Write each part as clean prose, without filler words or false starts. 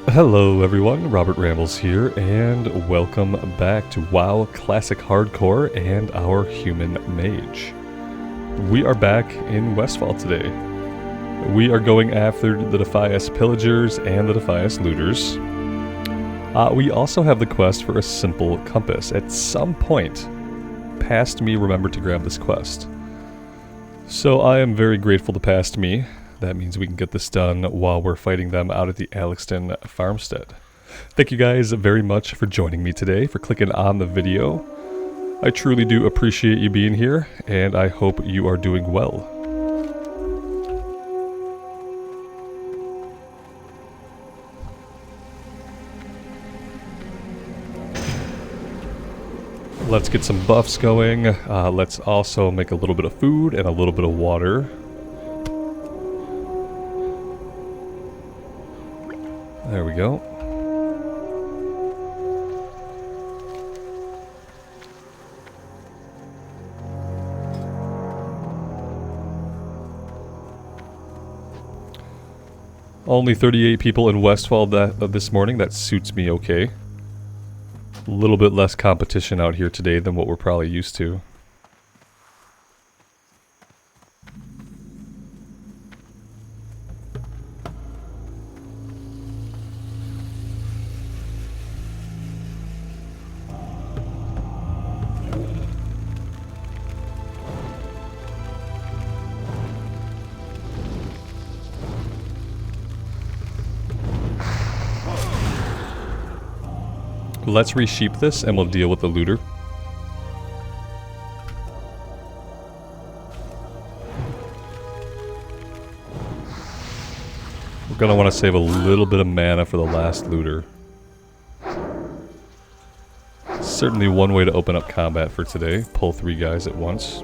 Hello everyone, Robert Rambles here, and welcome back to WoW Classic Hardcore and our Human Mage. We are back in Westfall today. We are going after the Defias Pillagers and the Defias Looters. We also have the quest for a simple compass. At some point past me, remember to grab this quest. So I am very grateful to past me. That means we can get this done while we're fighting them out at the Alexton farmstead. Thank you guys very much for joining me today, for clicking on the video. I truly do appreciate you being here, and I hope you are doing well. Let's get some buffs going. Let's also make a little bit of food and a little bit of water. There we go. Only 38 people in Westfall this morning. That suits me okay. A little bit less competition out here today than what we're probably used to. Let's resheep this and we'll deal with the looter. We're gonna want to save a little bit of mana for the last looter. Certainly one way to open up combat for today. Pull 3 guys at once.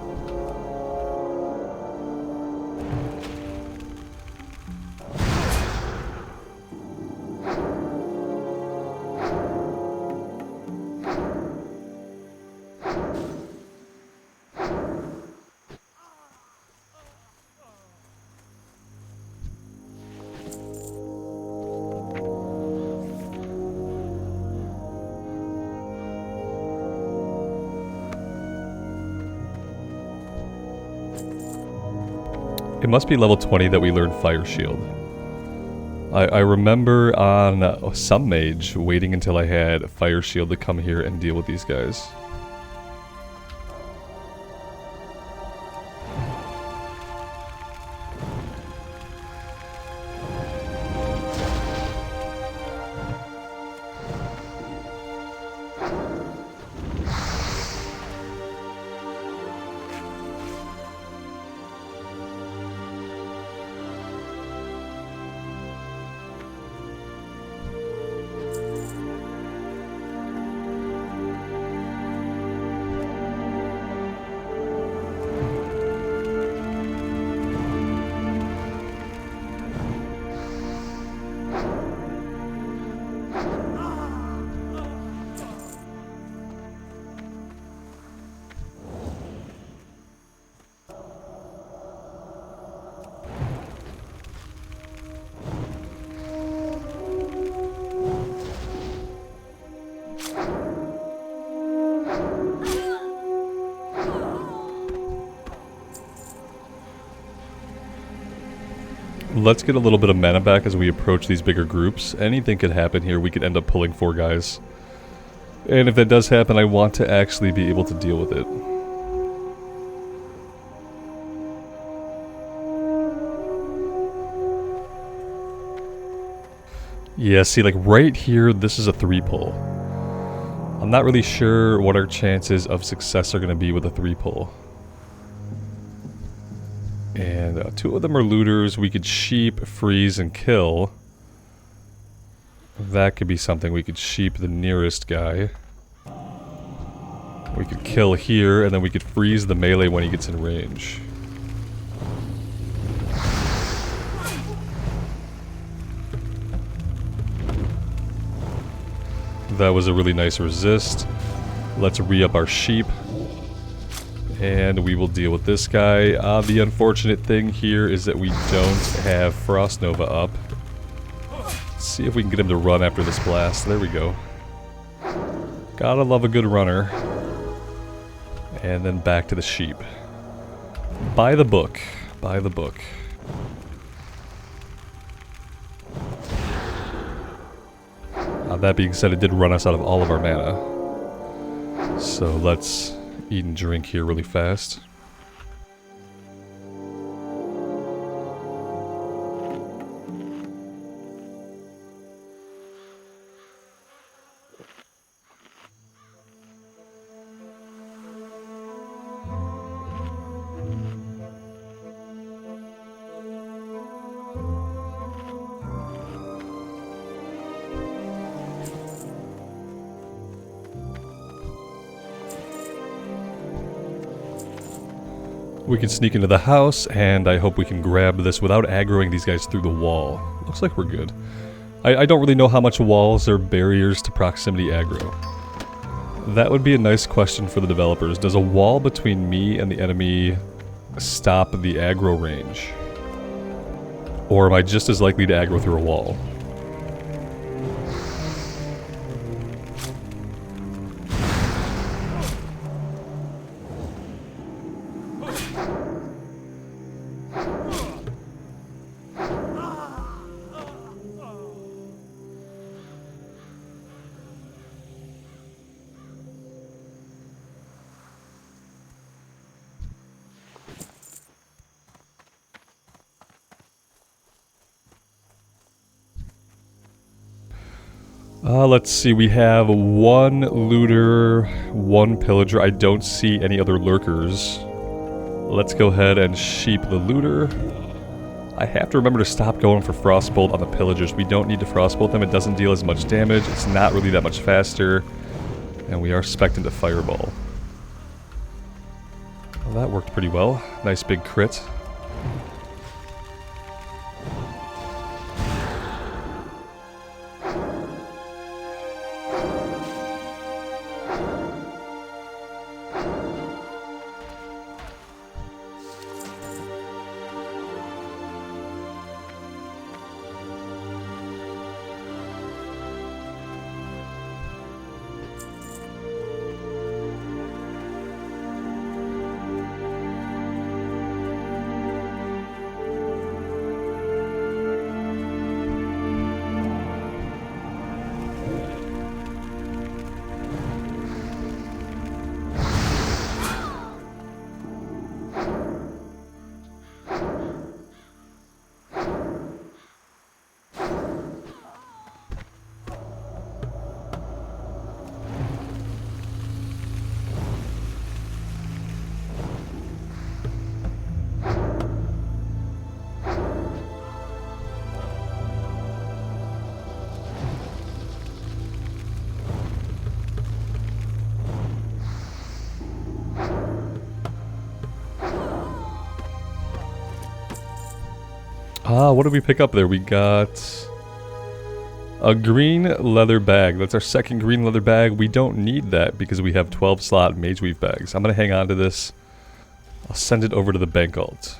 It must be level 20 that we learned Fire Shield. I remember on some mage waiting until I had Fire Shield to come here and deal with these guys. Let's get a little bit of mana back as we approach these bigger groups. Anything could happen here. We could end up pulling 4 guys. And if that does happen, I want to actually be able to deal with it. Yeah, see, like right here, this is a 3 pull. I'm not really sure what our chances of success are going to be with a 3 pull. And 2 of them are looters. We could sheep, freeze, and kill. That could be something. We could sheep the nearest guy. We could kill here, and then we could freeze the melee when he gets in range. That was a really nice resist. Let's re-up our sheep. And we will deal with this guy. The unfortunate thing here is that we don't have Frost Nova up. see if we can get him to run after this blast. There we go. Gotta love a good runner. And then back to the sheep. By the book. By the book. That being said, it did run us out of all of our mana. So let's eat and drink here really fast. We can sneak into the house, and I hope we can grab this without aggroing these guys through the wall. Looks like we're good. I don't really know how much walls or barriers to proximity aggro. That would be a nice question for the developers. Does a wall between me and the enemy stop the aggro range? Or am I just as likely to aggro through a wall? Let's see, we have one looter, one pillager. I don't see any other lurkers. Let's go ahead and sheep the looter. I have to remember to stop going for frostbolt on the pillagers. We don't need to frostbolt them. It doesn't deal as much damage. It's not really that much faster. And we are spec'd into fireball. Well, that worked pretty well. Nice big crit. What did we pick up there? We got a green leather bag. That's our second green leather bag. We don't need that because we have 12 slot mage weave bags. I'm going to hang on to this. I'll send it over to the bank alt.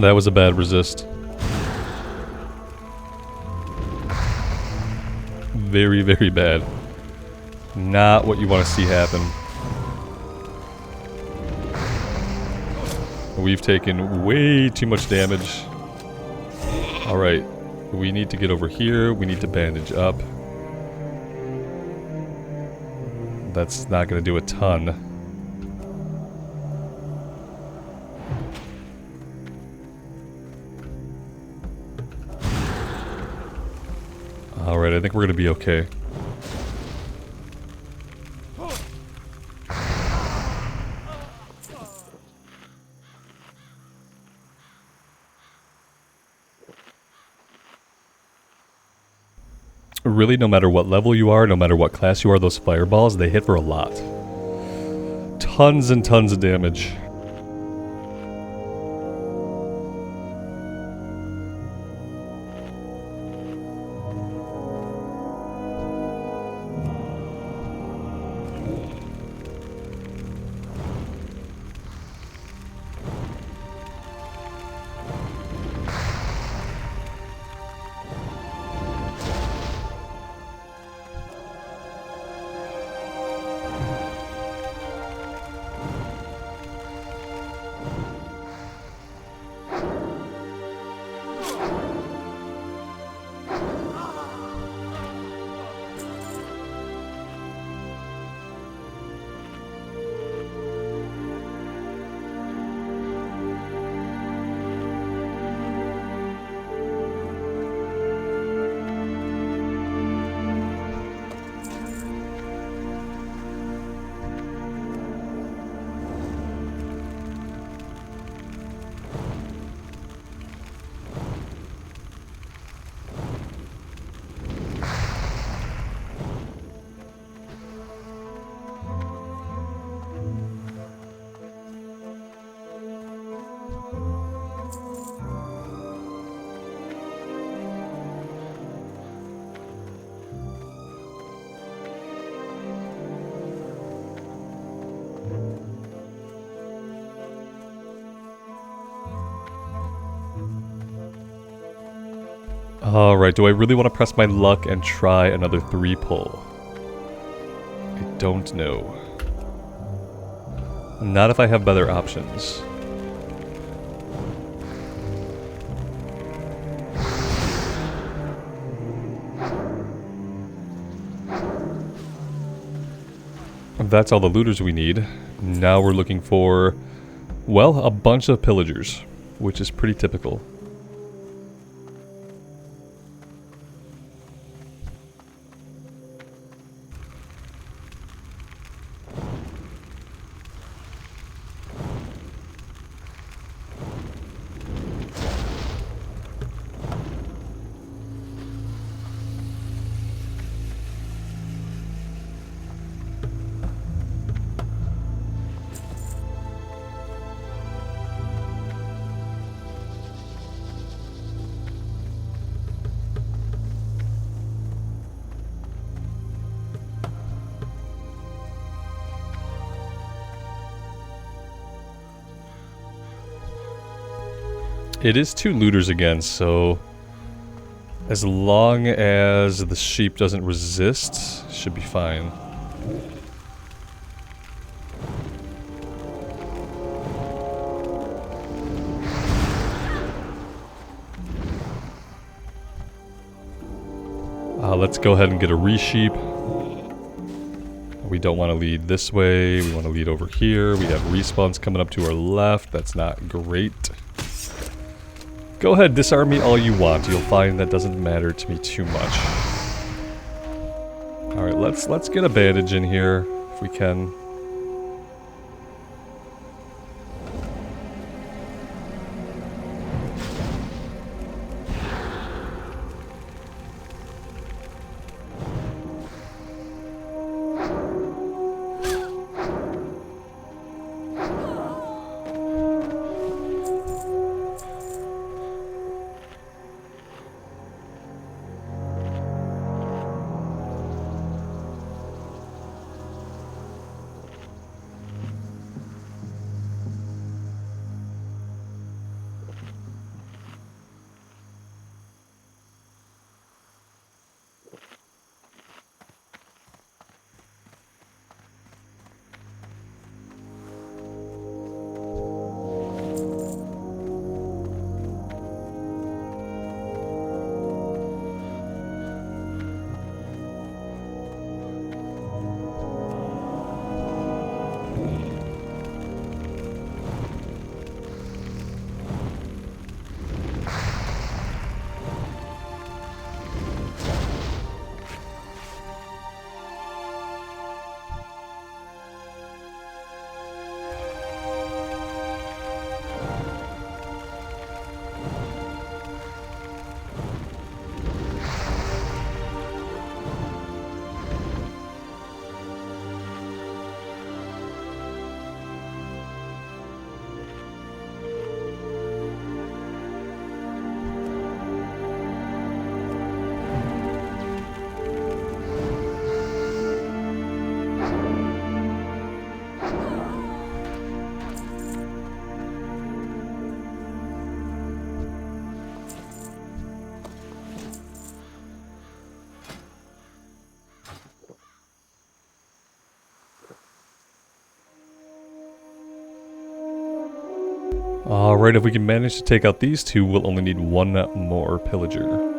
That was a bad resist. Very, very bad. Not what you want to see happen. We've taken way too much damage. Alright, we need to get over here. We need to bandage up. That's not going to do a ton. Alright, I think we're going to be okay. Really, no matter what level you are, no matter what class you are, those fireballs, they hit for a lot. Tons and tons of damage. Alright, do I really want to press my luck and try another 3-pull? I don't know. Not if I have better options. That's all the looters we need. Now we're looking for, well, a bunch of pillagers, which is pretty typical. It is 2 looters again, so as long as the sheep doesn't resist, should be fine. Let's go ahead and get a re-sheep. We don't want to lead this way, we want to lead over here. We have respawns coming up to our left, that's not great. Go ahead, disarm me all you want. You'll find that doesn't matter to me too much. Alright, let's get a bandage in here, if we can. Alright, if we can manage to take out these two, we'll only need one more pillager.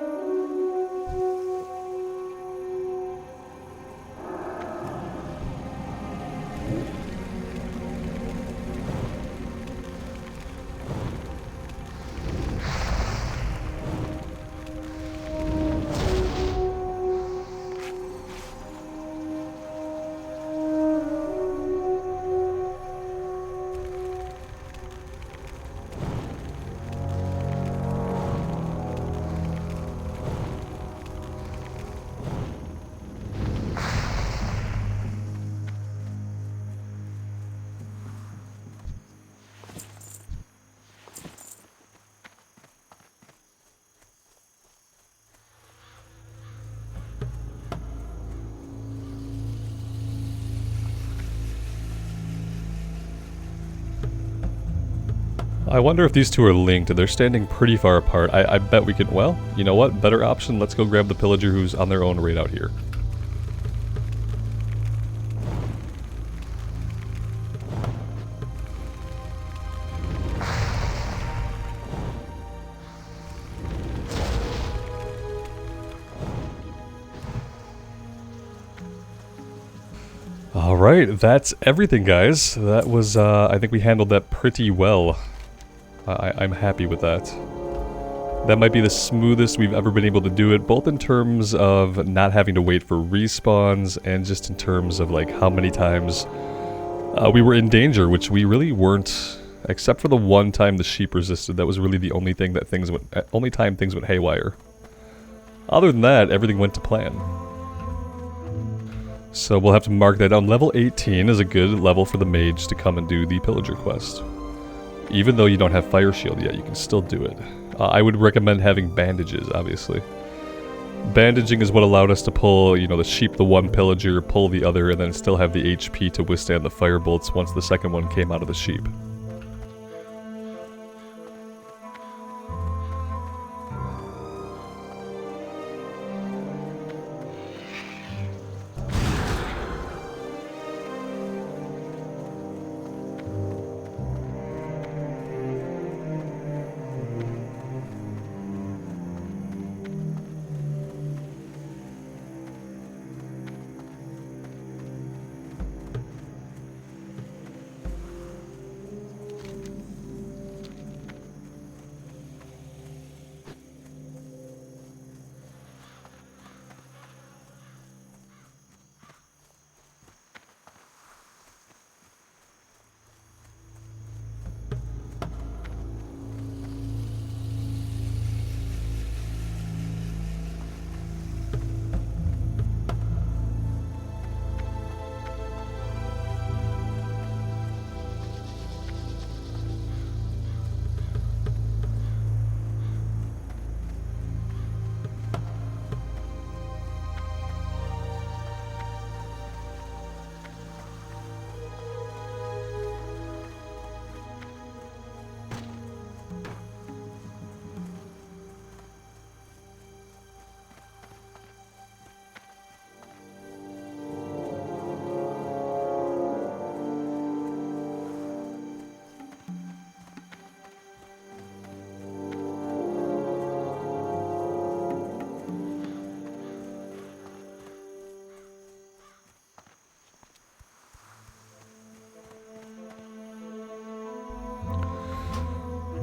I wonder if these two are linked. They're standing pretty far apart. I bet we could... Well, you know what? Better option. Let's go grab the pillager who's on their own right out here. Alright, that's everything, guys. That was, I think we handled that pretty well. I'm happy with that. That might be the smoothest we've ever been able to do it, both in terms of not having to wait for respawns, and just in terms of, like, how many times we were in danger, which we really weren't, except for the one time the sheep resisted. That was really the only thing that only time things went haywire. Other than that, everything went to plan. So we'll have to mark that down. Level 18 is a good level for the mage to come and do the pillager quest. Even though you don't have fire shield yet, you can still do it. I would recommend having bandages, obviously. Bandaging is what allowed us to pull, you know, the sheep, the one pillager, pull the other, and then still have the HP to withstand the fire bolts once the second one came out of the sheep.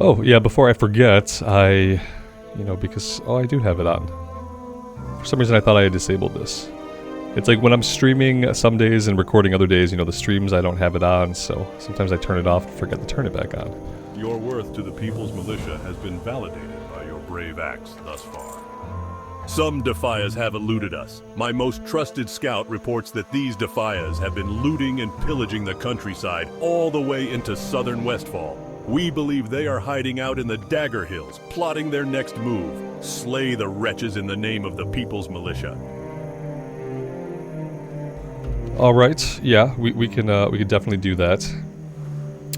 Oh, yeah, before I forget, because, I do have it on. For some reason I thought I had disabled this. It's like when I'm streaming some days and recording other days, the streams I don't have it on, so sometimes I turn it off and forget to turn it back on. Your worth to the People's Militia has been validated by your brave acts thus far. Some Defias have eluded us. My most trusted scout reports that these Defias have been looting and pillaging the countryside all the way into southern Westfall. We believe they are hiding out in the Dagger Hills, plotting their next move. Slay the wretches in the name of the People's Militia. Alright, yeah, we can definitely do that.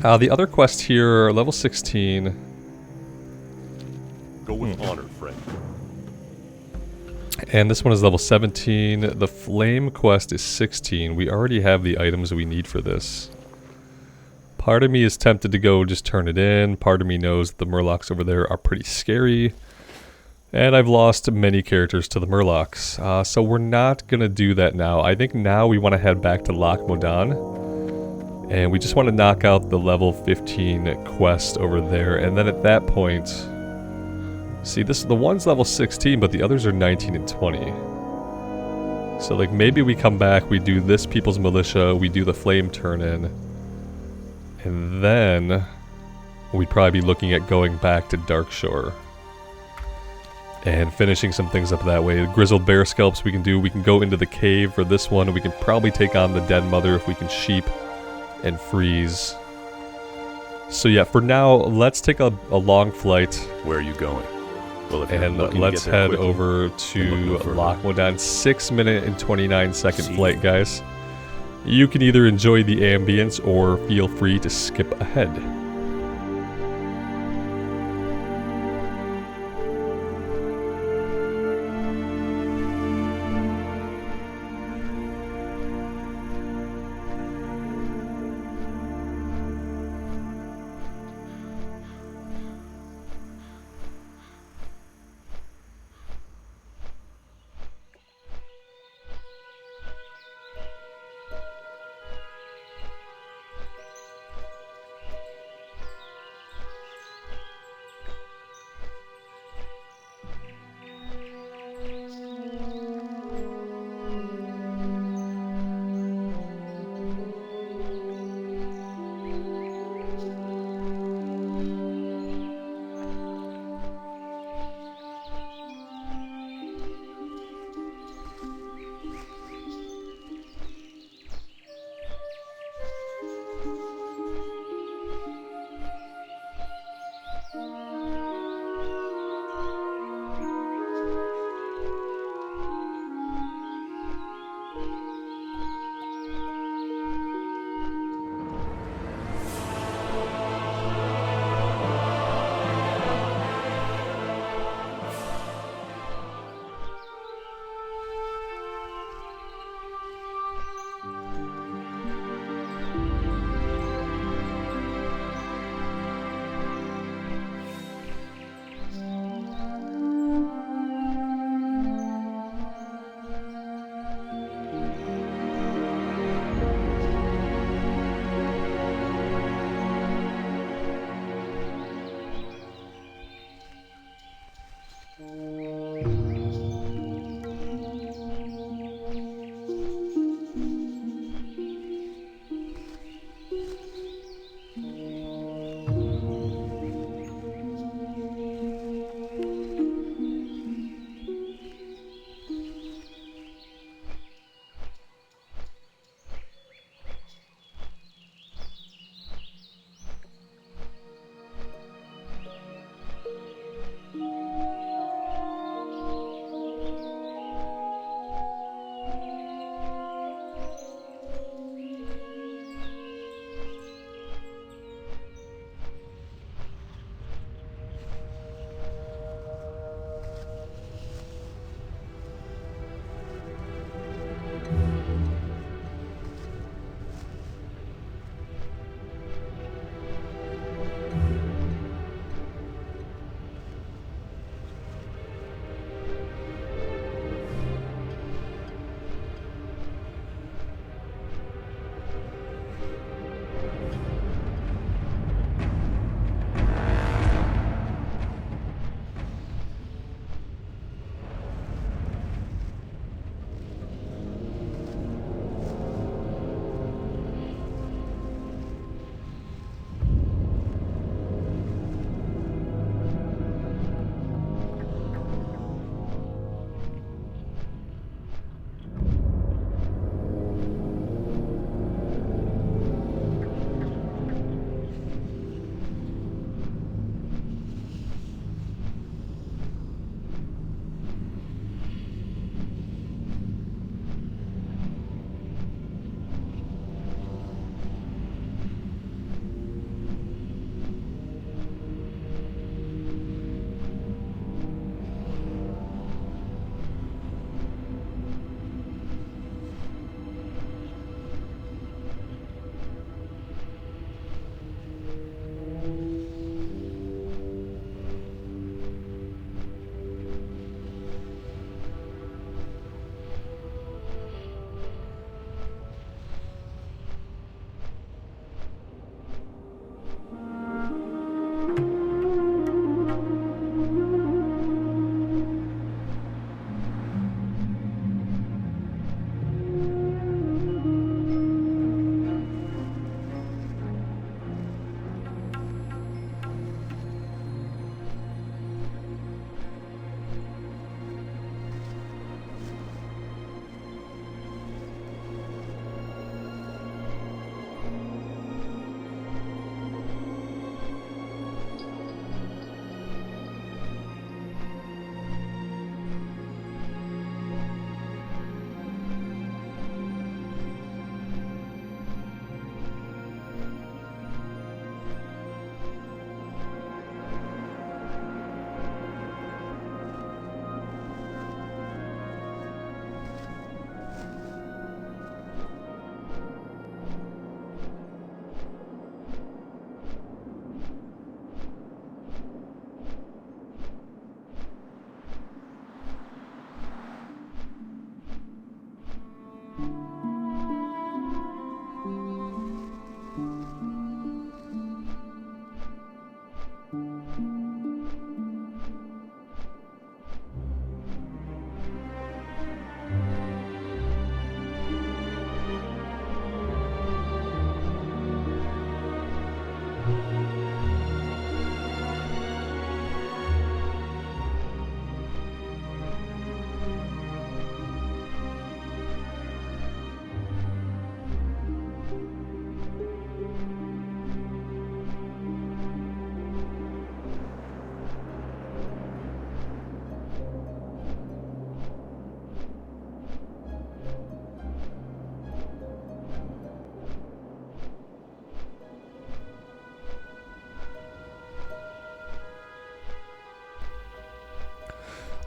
The other quest here, level 16. Go with honor, friend. And this one is level 17. The flame quest is 16. We already have the items we need for this. Part of me is tempted to go just turn it in. Part of me knows the Murlocs over there are pretty scary. And I've lost many characters to the Murlocs. So we're not going to do that now. I think now we want to head back to Loch Modan. And we just want to knock out the level 15 quest over there. And then at that point... See, the one's level 16, but the others are 19 and 20. So, like, maybe we come back, we do this People's Militia, we do the Flame Turn-In. And then... we'd probably be looking at going back to Darkshore. And finishing some things up that way. The Grizzled Bear Scalps we can do. We can go into the cave for this one. We can probably take on the Dead Mother if we can sheep and freeze. So yeah, for now, let's take a long flight. Where are you going? Well, And let's head over to Loch Modan. 6-minute and 29-second flight, guys. You can either enjoy the ambience or feel free to skip ahead.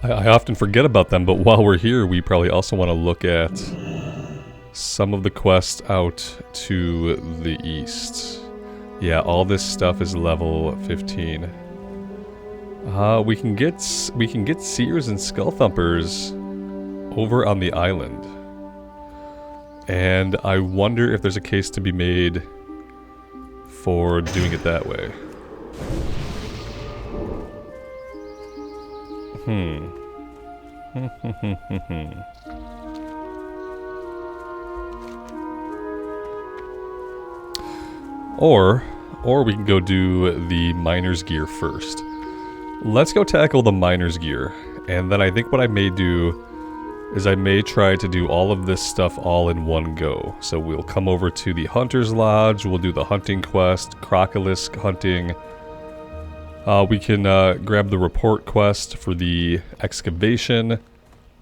I often forget about them, but while we're here, we probably also want to look at some of the quests out to the east. Yeah, all this stuff is level 15. We can get seers and skull thumpers over on the island. And I wonder if there's a case to be made for doing it that way. Or we can go do the miner's gear first. Let's go tackle the miner's gear. And then I think what I may do is I may try to do all of this stuff all in one go. So we'll come over to the Hunter's Lodge, we'll do the hunting quest, Crocolisk hunting. We can grab the report quest for the excavation,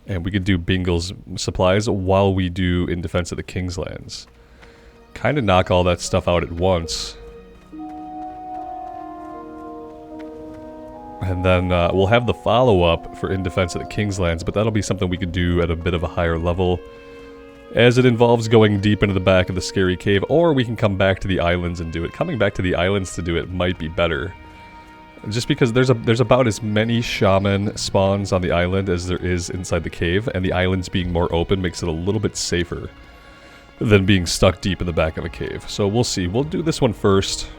and we could do Bingle's supplies while we do In Defense of the King's Lands. Kind of knock all that stuff out at once. And then we'll have the follow-up for In Defense of the King's Lands, but that'll be something we could do at a bit of a higher level, as it involves going deep into the back of the scary cave, or we can come back to the islands and do it. Coming back to the islands to do it might be better. Just because there's about as many shaman spawns on the island as there is inside the cave, and the islands being more open makes it a little bit safer than being stuck deep in the back of a cave. So we'll see. We'll do this one first,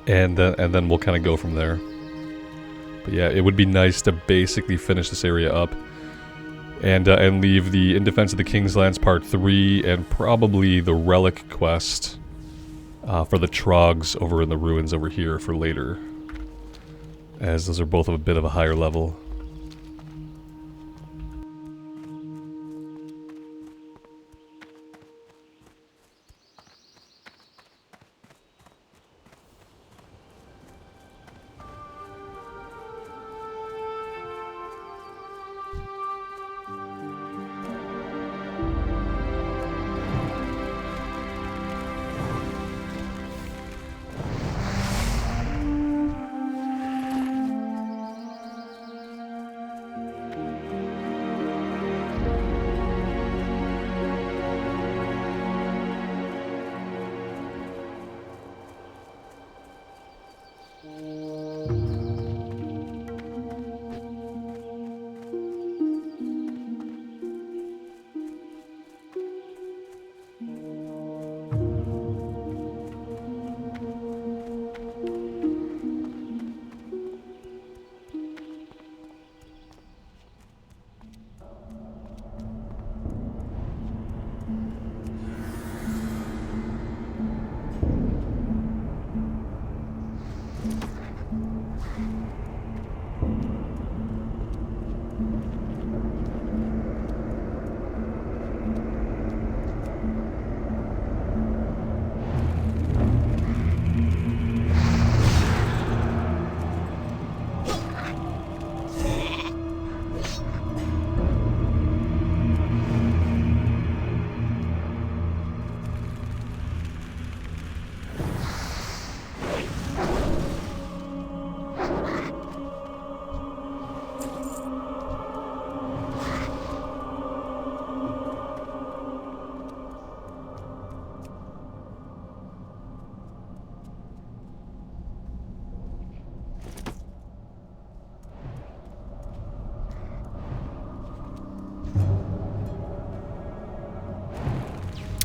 and then we'll kind of go from there. But yeah, it would be nice to basically finish this area up, and leave the In Defense of the King's Lands Part 3 and probably the Relic quest for the Trogs over in the ruins over here for later, as those are both of a bit of a higher level.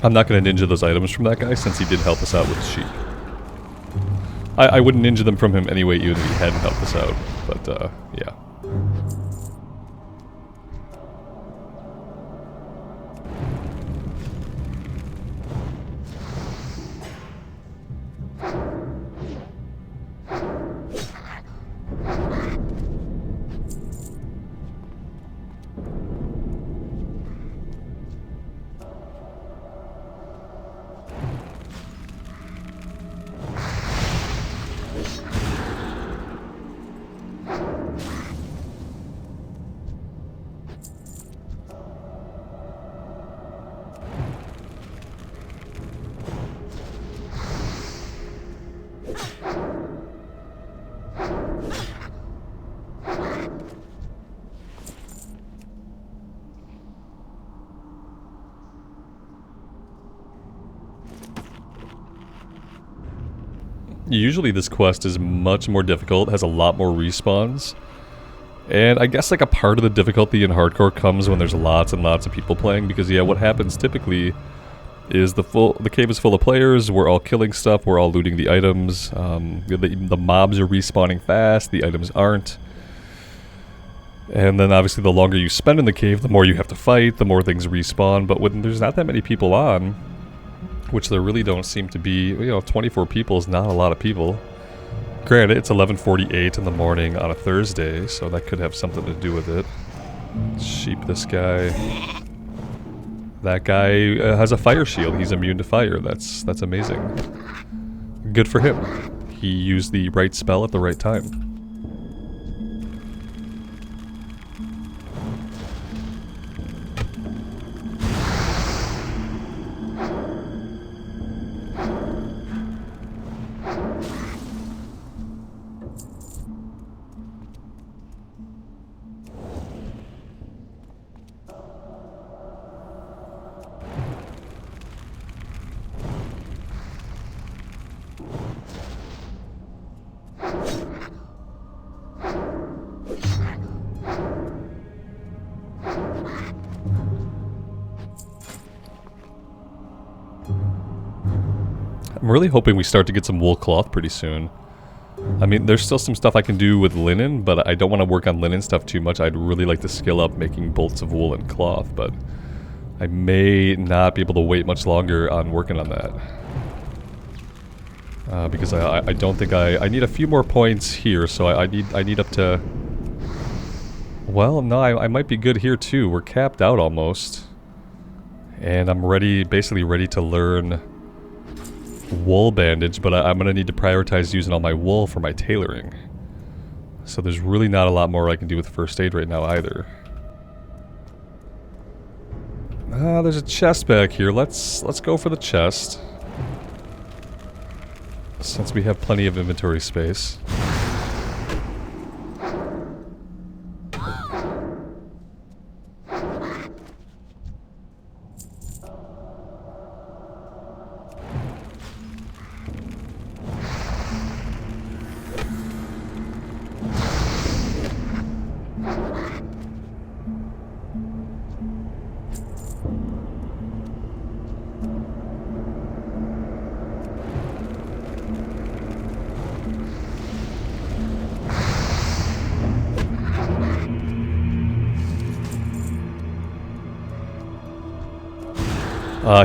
I'm not going to ninja those items from that guy since he did help us out with the sheep. I wouldn't ninja them from him anyway even if he hadn't helped us out, but yeah. Usually this quest is much more difficult, has a lot more respawns. And I guess like a part of the difficulty in hardcore comes when there's lots and lots of people playing, because yeah, what happens typically is the cave is full of players, we're all killing stuff, we're all looting the items, the mobs are respawning fast, the items aren't. And then obviously the longer you spend in the cave, the more you have to fight, the more things respawn. But when there's not that many people on, which there really don't seem to be, you know, 24 people is not a lot of people. Granted, it's 11:48 in the morning on a Thursday, so that could have something to do with it. Sheep this guy. That guy has a fire shield. He's immune to fire. That's amazing. Good for him. He used the right spell at the right time. I'm really hoping we start to get some wool cloth pretty soon. I mean, there's still some stuff I can do with linen, but I don't want to work on linen stuff too much. I'd really like to skill up making bolts of wool and cloth, but I may not be able to wait much longer on working on that. Because I don't think I need a few more points here, so I need up to... Well, no, I might be good here too. We're capped out almost. And I'm basically ready to learn wool bandage, but I'm going to need to prioritize using all my wool for my tailoring. So there's really not a lot more I can do with first aid right now either. There's a chest back here. Let's go for the chest, since we have plenty of inventory space.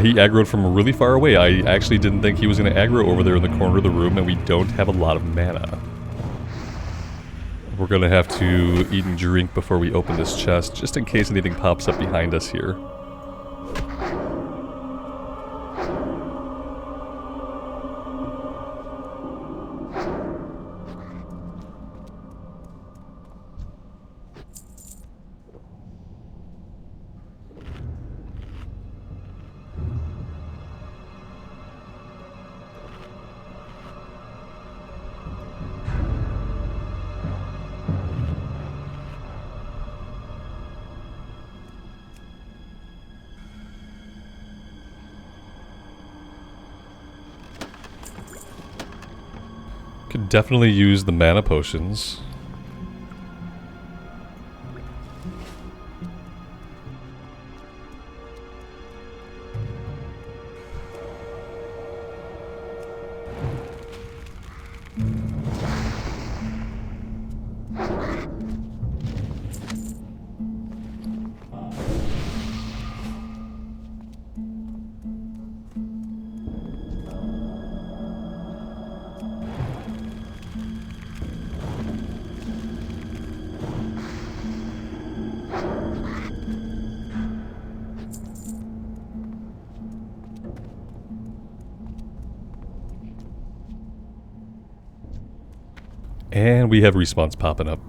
He aggroed from really far away. I actually didn't think he was going to aggro over there in the corner of the room, and we don't have a lot of mana. We're going to have to eat and drink before we open this chest, just in case anything pops up behind us here. Could definitely use the mana potions. And we have respawns popping up.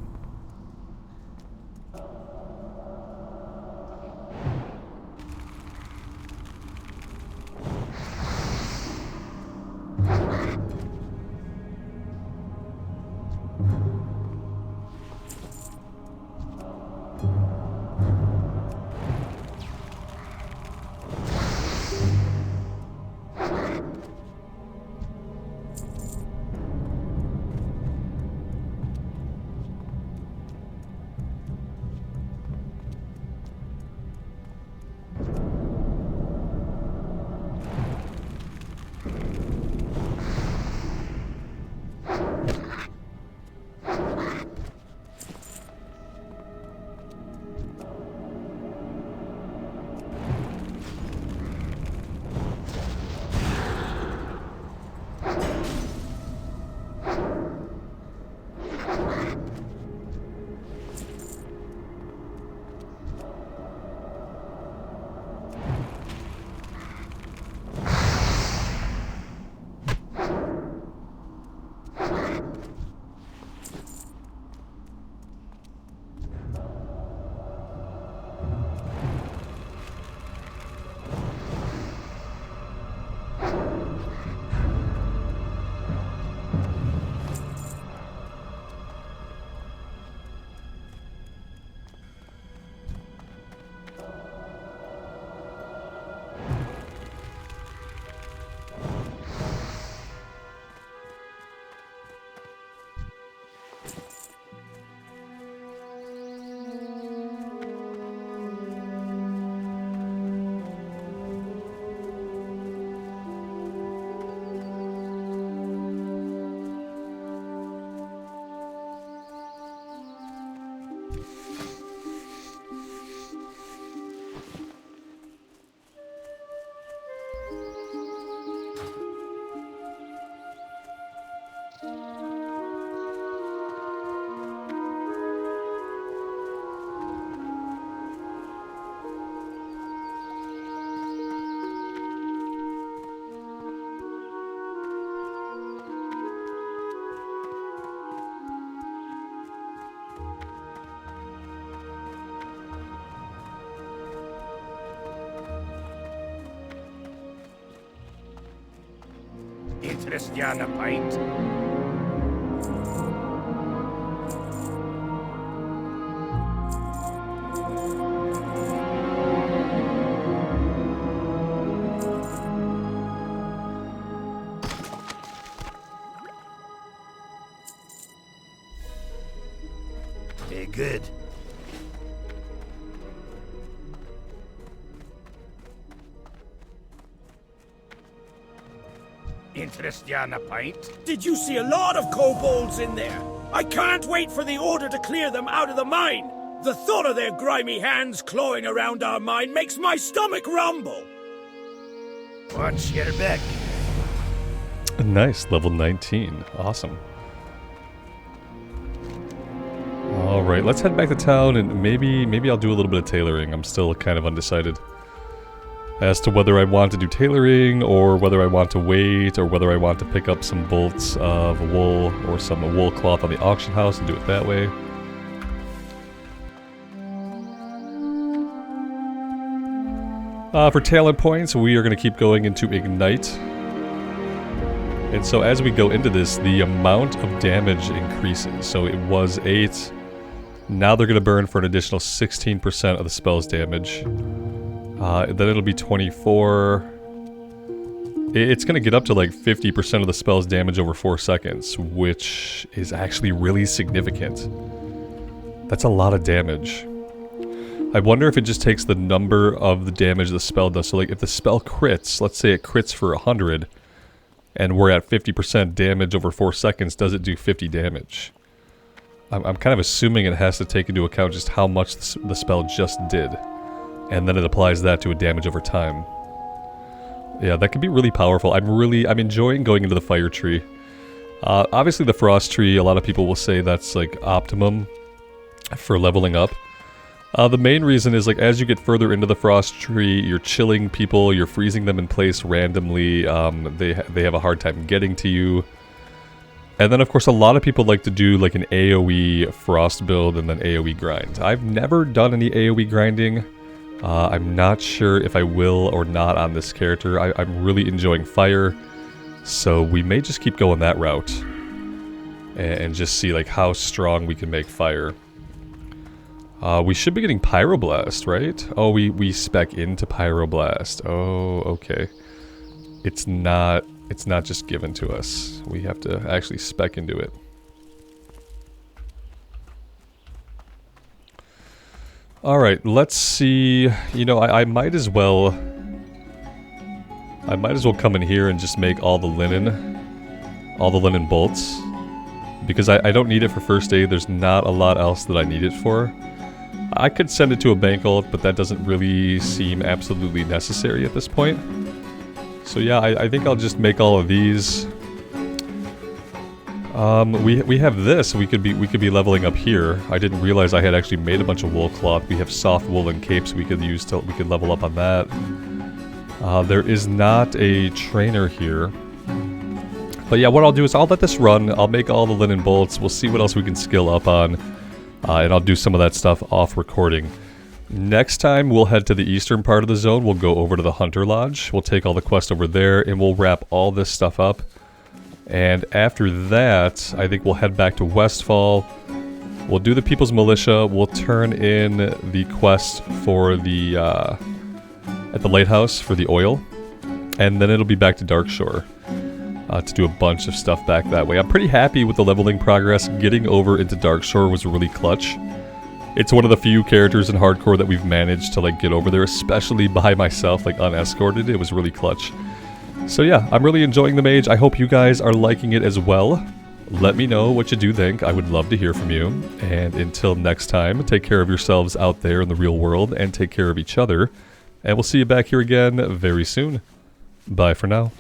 Interest you on a pint? Very good. Interest you on a pint? Did you see a lot of kobolds in there? I can't wait for the order to clear them out of the mine. The thought of their grimy hands clawing around our mine makes my stomach rumble. Watch your back. Nice, level 19. Awesome. Alright, let's head back to town and maybe I'll do a little bit of tailoring. I'm still kind of undecided as to whether I want to do tailoring or whether I want to wait or whether I want to pick up some bolts of wool or some wool cloth on the auction house and do it that way. For talent points, we are going to keep going into Ignite. And so as we go into this, the amount of damage increases. So it was 8. Now they're going to burn for an additional 16% of the spell's damage. Then it'll be 24. It's going to get up to like 50% of the spell's damage over 4 seconds, which is actually really significant. That's a lot of damage. I wonder if it just takes the number of the damage the spell does. So like if the spell crits, let's say it crits for 100, and we're at 50% damage over 4 seconds, does it do 50 damage? I'm kind of assuming it has to take into account just how much the spell just did. And then it applies that to a damage over time. Yeah, that could be really powerful. I'm enjoying going into the fire tree. Obviously the frost tree, a lot of people will say that's like optimum for leveling up. The main reason is like as you get further into the frost tree, you're chilling people, you're freezing them in place randomly. They have a hard time getting to you. And then of course a lot of people like to do like an AoE frost build and then AoE grind. I've never done any AoE grinding. I'm not sure if I will or not on this character. I'm really enjoying fire, so we may just keep going that route and just see like how strong we can make fire. We should be getting Pyroblast, right? Oh, we spec into Pyroblast. Oh, okay. It's not just given to us. We have to actually spec into it. Alright, let's see. You know, I might as well come in here and just make all the linen bolts. Because I don't need it for first aid. There's not a lot else that I need it for. I could send it to a bank ult, but that doesn't really seem absolutely necessary at this point. So yeah, I think I'll just make all of these. We have this. We could be leveling up here. I didn't realize I had actually made a bunch of wool cloth. We have soft woolen capes we could use we could level up on that. There is not a trainer here. But yeah, what I'll do is I'll let this run. I'll make all the linen bolts. We'll see what else we can skill up on. And I'll do some of that stuff off recording. Next time, we'll head to the eastern part of the zone. We'll go over to the Hunter Lodge. We'll take all the quests over there, and we'll wrap all this stuff up. And after that, I think we'll head back to Westfall. We'll do the People's Militia. We'll turn in the quest for the, at the lighthouse for the oil. And then it'll be back to Darkshore. To do a bunch of stuff back that way. I'm pretty happy with the leveling progress. Getting over into Darkshore was really clutch. It's one of the few characters in hardcore that we've managed to like get over there, especially by myself, like unescorted. It was really clutch. So yeah, I'm really enjoying the mage. I hope you guys are liking it as well. Let me know what you do think. I would love to hear from you. And until next time, take care of yourselves out there in the real world and take care of each other. And we'll see you back here again very soon. Bye for now.